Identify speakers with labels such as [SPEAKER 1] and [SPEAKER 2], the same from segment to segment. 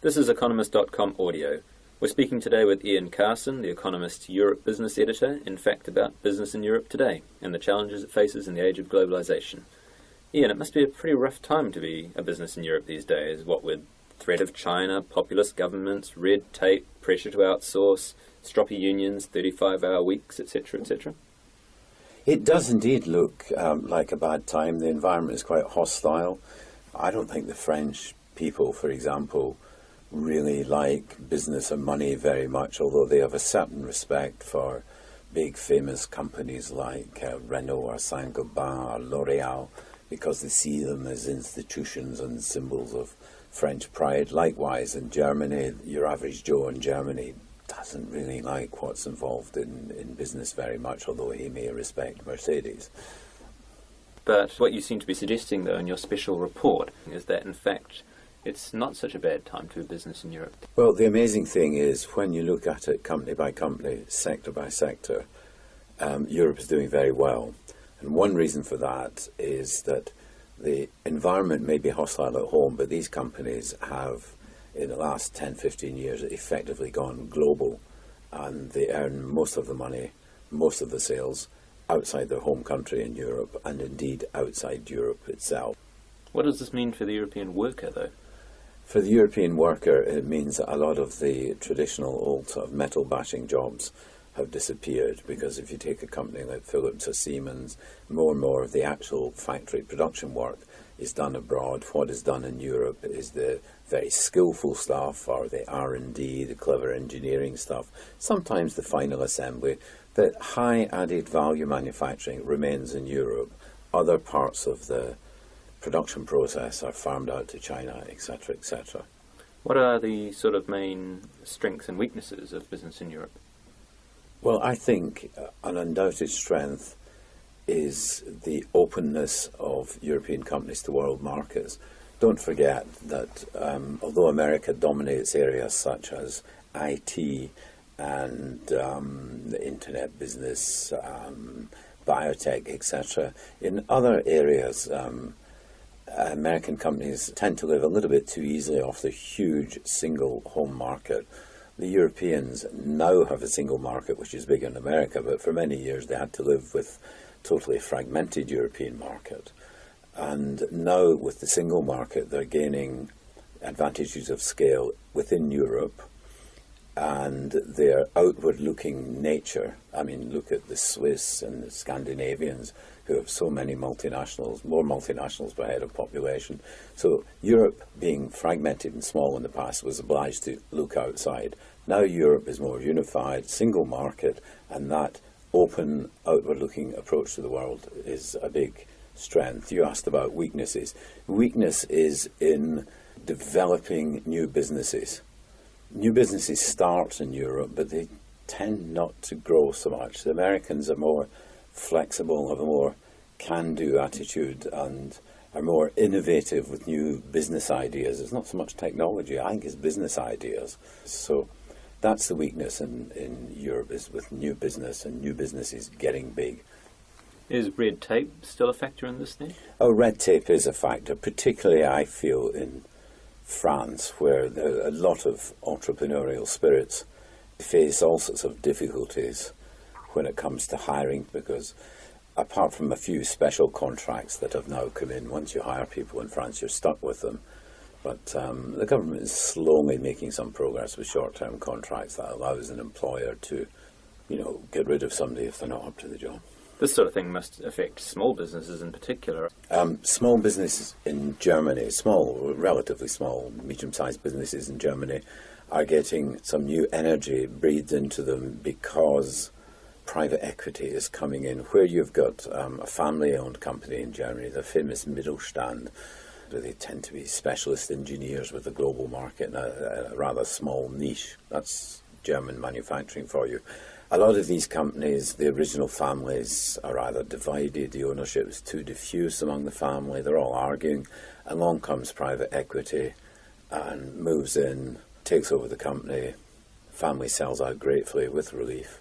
[SPEAKER 1] This is Economist.com audio. We're speaking today with Ian Carson, The Economist's Europe business editor, in fact about business in Europe today and the challenges it faces in the age of globalization. Ian, it must be a pretty rough time to be a business in Europe these days, what with threat of China, populist governments, red tape, pressure to outsource, stroppy unions, 35-hour weeks, etc., etc.
[SPEAKER 2] It does indeed look like a bad time. The environment is quite hostile. I don't think the French people, for example, really like business and money very much, although they have a certain respect for big famous companies like Renault or Saint-Gobain or L'Oréal, because they see them as institutions and symbols of French pride. Likewise, in Germany, your average Joe in Germany doesn't really like what's involved in business very much, although he may respect Mercedes.
[SPEAKER 1] But what you seem to be suggesting, though, in your special report is that, in fact, it's not such a bad time to do business in Europe.
[SPEAKER 2] Well, the amazing thing is, when you look at it company by company, sector by sector, Europe is doing very well. And one reason for that is that the environment may be hostile at home, but these companies have, in the last 10, 15 years, effectively gone global. And they earn most of the money, most of the sales, outside their home country in Europe, and indeed outside Europe itself.
[SPEAKER 1] What does this mean for the European worker, though?
[SPEAKER 2] For the European worker, it means that a lot of the traditional old sort of metal-bashing jobs have disappeared, because if you take a company like Philips or Siemens, more and more of the actual factory production work is done abroad. What is done in Europe is the very skillful stuff, or the R&D, the clever engineering stuff, sometimes the final assembly. The high added value manufacturing remains in Europe. Other parts of the production process are farmed out to China, etc., etc.
[SPEAKER 1] What are the sort of main strengths and weaknesses of business in Europe?
[SPEAKER 2] Well, I think an undoubted strength is the openness of European companies to world markets. Don't forget that although America dominates areas such as IT and the internet business, biotech, etc., in other areas, American companies tend to live a little bit too easily off the huge single home market. The Europeans now have a single market which is bigger in America, but for many years they had to live with totally fragmented European market. And now with the single market, they're gaining advantages of scale within Europe, and their outward-looking nature. I mean, look at the Swiss and the Scandinavians, who have so many multinationals, more multinationals per head of population. So Europe, being fragmented and small in the past, was obliged to look outside. Now Europe is more unified, single market, and that open, outward-looking approach to the world is a big strength. You asked about weaknesses. Weakness is in developing new businesses. New businesses start in Europe, but they tend not to grow so much. The Americans are more flexible, have a more can-do attitude, and are more innovative with new business ideas. It's not so much technology, I think it's business ideas. So that's the weakness in Europe, is with new business, and new businesses getting big.
[SPEAKER 1] Is red tape still a factor in this thing?
[SPEAKER 2] Oh, red tape is a factor, particularly I feel in France, where there are a lot of entrepreneurial spirits face all sorts of difficulties when it comes to hiring, because apart from a few special contracts that have now come in, once you hire people in France, you're stuck with them. But the government is slowly making some progress with short-term contracts that allows an employer to, get rid of somebody if they're not up to the job.
[SPEAKER 1] This sort of thing must affect small businesses in particular.
[SPEAKER 2] Small businesses in Germany, relatively small, medium-sized businesses in Germany are getting some new energy breathed into them because private equity is coming in. Where you've got a family-owned company in Germany, the famous Mittelstand, they tend to be specialist engineers with a global market and a rather small niche. That's German manufacturing for you. A lot of these companies, the original families are either divided, the ownership is too diffuse among the family, they're all arguing. Along comes private equity and moves in, takes over the company, family sells out gratefully with relief,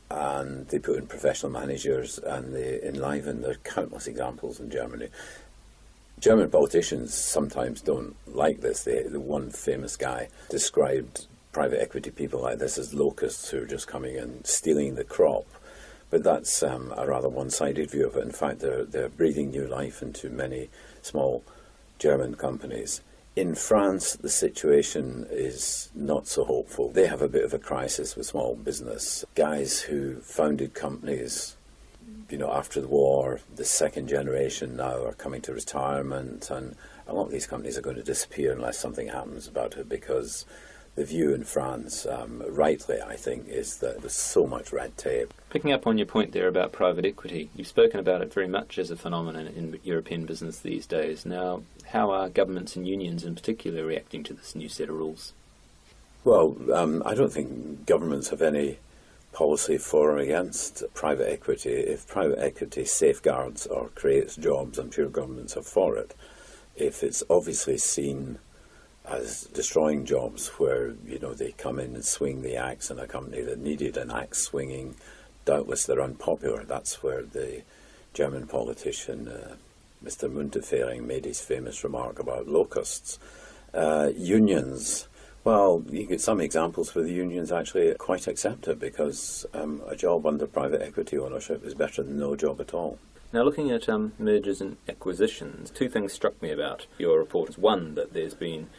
[SPEAKER 2] and they put in professional managers and they enliven. There are countless examples in Germany. German politicians sometimes don't like this. The one famous guy described private equity people like this as locusts who are just coming and stealing the crop. But that's a rather one-sided view of it. In fact, they're breathing new life into many small German companies. In France, the situation is not so hopeful. They have a bit of a crisis with small business. Guys who founded companies, after the war, the second generation now are coming to retirement, and a lot of these companies are going to disappear unless something happens about it, because the view in France, rightly, I think, is that there's so much red tape.
[SPEAKER 1] Picking up on your point there about private equity, you've spoken about it very much as a phenomenon in European business these days. Now, how are governments and unions in particular reacting to this new set of rules?
[SPEAKER 2] Well, I don't think governments have any policy for or against private equity. If private equity safeguards or creates jobs, I'm sure governments are for it. If it's obviously seen as destroying jobs where, they come in and swing the axe in a company that needed an axe swinging, doubtless they're unpopular. That's where the German politician, Mr. Müntefering, made his famous remark about locusts. Unions, well, you get some examples where the unions actually quite accept it, because a job under private equity ownership is better than no job at all.
[SPEAKER 1] Now, looking at mergers and acquisitions, two things struck me about your report. One, that there's been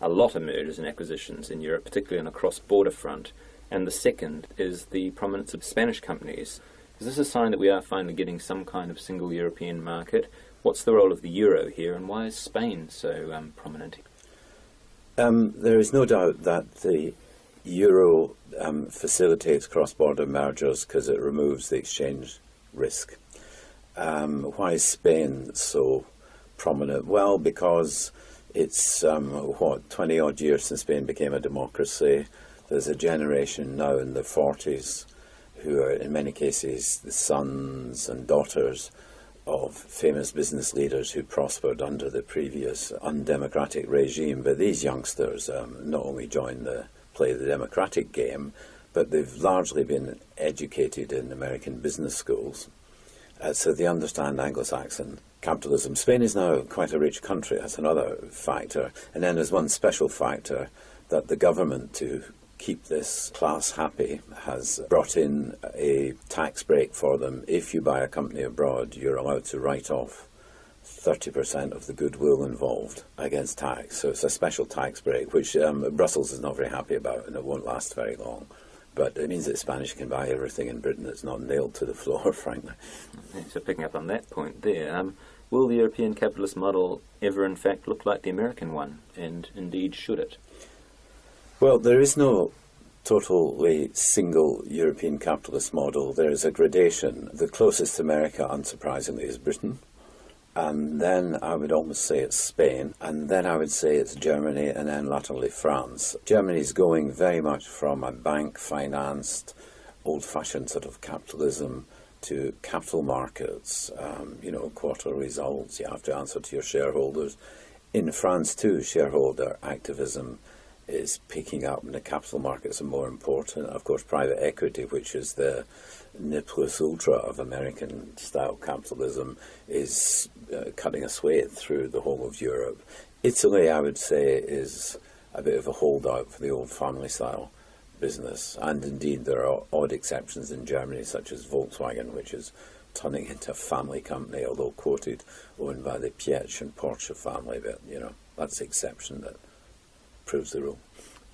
[SPEAKER 1] a lot of mergers and acquisitions in Europe, particularly on a cross-border front. And the second is the prominence of Spanish companies. Is this a sign that we are finally getting some kind of single European market? What's the role of the euro here, and why is Spain so prominent?
[SPEAKER 2] There is no doubt that the euro facilitates cross-border mergers because it removes the exchange risk. Why is Spain so prominent? Well, because it's, 20-odd years since Spain became a democracy. There's a generation now in their 40s who are, in many cases, the sons and daughters of famous business leaders who prospered under the previous undemocratic regime. But these youngsters not only play the democratic game, but they've largely been educated in American business schools. So they understand Anglo-Saxon capitalism. Spain is now quite a rich country. That's another factor. And then there's one special factor, that the government, to keep this class happy, has brought in a tax break for them. If you buy a company abroad, you're allowed to write off 30% of the goodwill involved against tax. So it's a special tax break, which Brussels is not very happy about, and it won't last very long. But it means that Spanish can buy everything in Britain that's not nailed to the floor, frankly.
[SPEAKER 1] So picking up on that point there, will the European capitalist model ever in fact look like the American one? And indeed, should it?
[SPEAKER 2] Well, there is no totally single European capitalist model. There is a gradation. The closest to America, unsurprisingly, is Britain. And then I would almost say it's Spain, and then I would say it's Germany, and then latterly France. Germany's going very much from a bank-financed, old-fashioned sort of capitalism to capital markets, quarter results. You have to answer to your shareholders. In France, too, shareholder activism is picking up, and the capital markets are more important. Of course, private equity, which is the ne plus ultra of American-style capitalism, is cutting a swathe through the whole of Europe. Italy, I would say, is a bit of a holdout for the old family-style business. And indeed, there are odd exceptions in Germany, such as Volkswagen, which is turning into a family company, although quoted, owned by the Piech and Porsche family. But, that's the exception that proves the rule.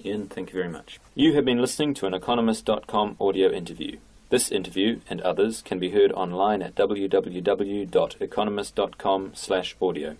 [SPEAKER 1] Ian, thank you very much. You have been listening to an Economist.com audio interview. This interview and others can be heard online at www.economist.com/audio.